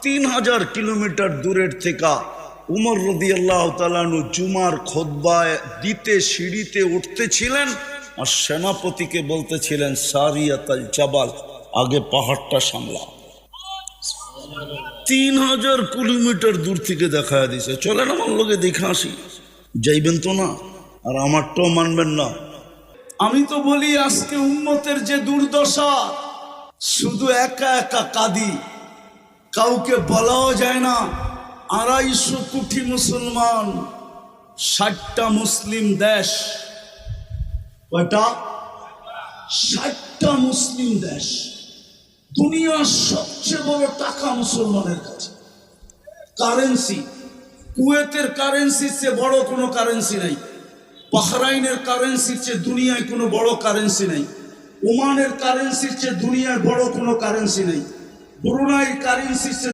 3000 kilometre দূরের থেকে উমর রাদিয়াল্লাহু তাআলা আনহু জুমার খুতবায় দিতে সিঁড়িতে উঠতেছিলেন আর সেনাপতিকে বলতেছিলেন সারিয়াতাল জাবাল, আগে পাহাড়টা সামলা। 3000 কিলোমিটার দূর থেকে দেখা দিছে। চলেন আমার লোকে দেখে আসি। যাইবেন তো না, আর আমারটাও মানবেন না। আমি তো বলি আজকে উম্মতের যে দুর্দশা, শুধু একা একা কাঁদি, কাউকে বলাও যায় না। 250 কোটি মুসলমান, 60টা মুসলিম দেশ। কয়টা? 60টা মুসলিম দেশ। দুনিয়ার সবচেয়ে বড় টাকা মুসলমানের কাছে। কারেন্সি, কুয়েতের কারেন্সির চেয়ে বড় কোনো কারেন্সি নাই। বাহরাইনের কারেন্সির চেয়ে দুনিয়ায় কোনো বড় কারেন্সি নাই। ওমানের কারেন্সির চেয়ে দুনিয়ায় বড় কোনো কারেন্সি নাই। ব্রুনাইয়ের কারেন্সির চেয়ে